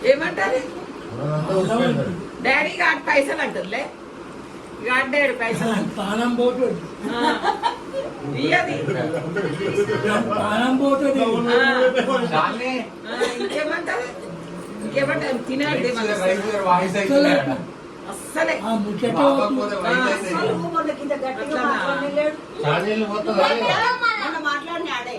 ఏమంటారు డాడీ గాడి పైసలు అంటుందిలే గాడ్డాడు పైసలు ప్రాణం పోతుంది ఇంకేమంటారు ఇంకేమంటారు తినాలి అస్సలే మాట్లాడినాడే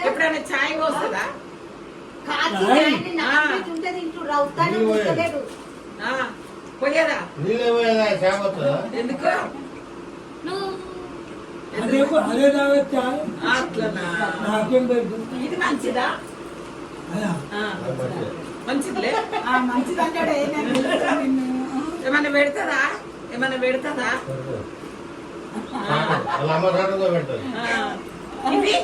ఎప్పుడైనా ఛాయ్ వస్తుందా పోయేదా ఎందుకు ఇది మంచిదా మంచిదిలే మంచిదంటాడే ఏమన్నా పెడతాదా ఏమన్నా పెడతాదా ఇది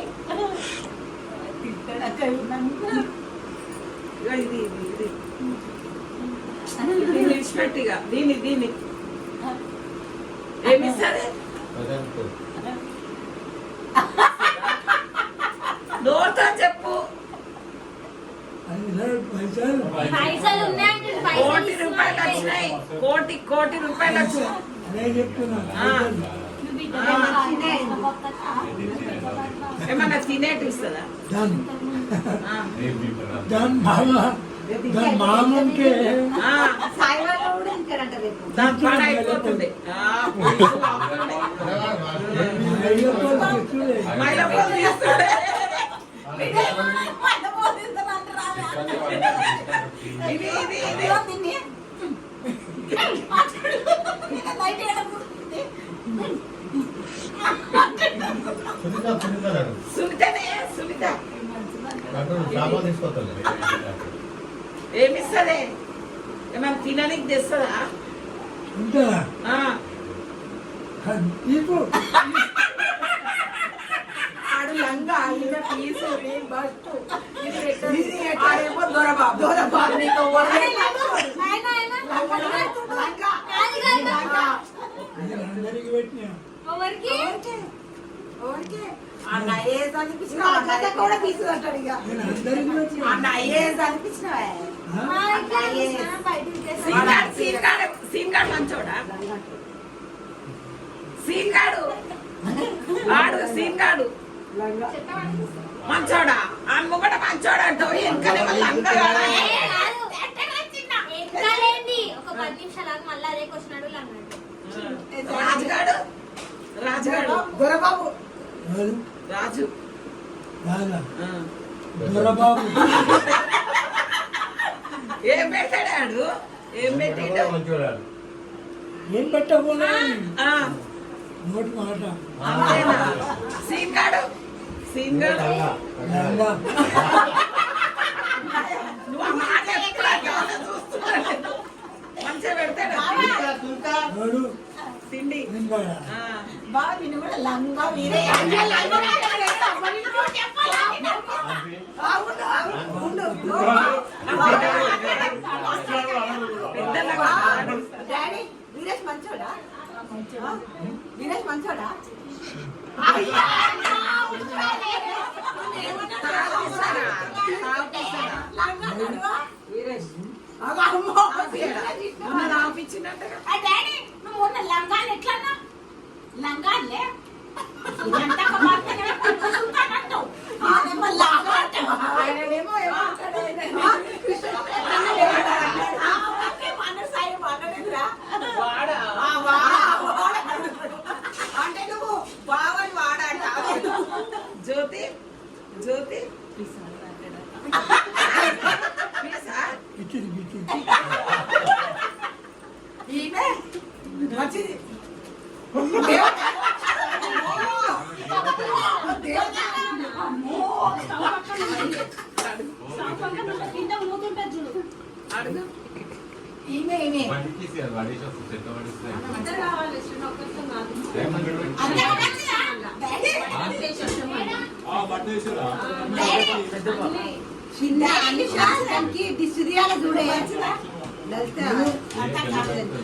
విడిచిపెట్టిగా దీన్ని ఏమిస్తుంది నోరుతో చెప్పు కోటి రూపాయలు వచ్చినాయి కోటి రూపాయలు వచ్చినాయి ఏమన్నా తినేటి ఇస్తుందా దాని పడ అయిపోతుంది సునీత ఏమిస్తుంది ఏమన్నా తినడానికి తెస్తుందా ఆడు లంగా ఈయన పీసు బస్టు ఆడేమో దొరబాబు సీన్గాడు మంచోడా సీన్గాడు ఆడు సీన్గాడు మంచోడా ఆ మొగడ మంచోడా అంటావు వెనకనే రాజుగాడు రాజుగాడు దొరబాబు రాజు దొరబాబు ఏం పెట్టాడు ఏం పెట్టాడు ఏం పెట్టకుండా నోటి మాట సీన్గాడు సీన్గాడు నువ్వు ఆ మాట చూస్తున్నాడు మంచిగా పెడతాడు తిండి బాగా నేను కూడా లంగా వీరే డాడీ వీరేష్ మంచోడా వీరేష్ మంచోడా వీరేష్ రాపించినట్టుగా లంగాలు ఎట్లా లంగాలే అంటే నువ్వు బావని వాడాట జ్యోతి జ్యోతి ఈమె మంచిది లలిత అర్థం కాలేదు.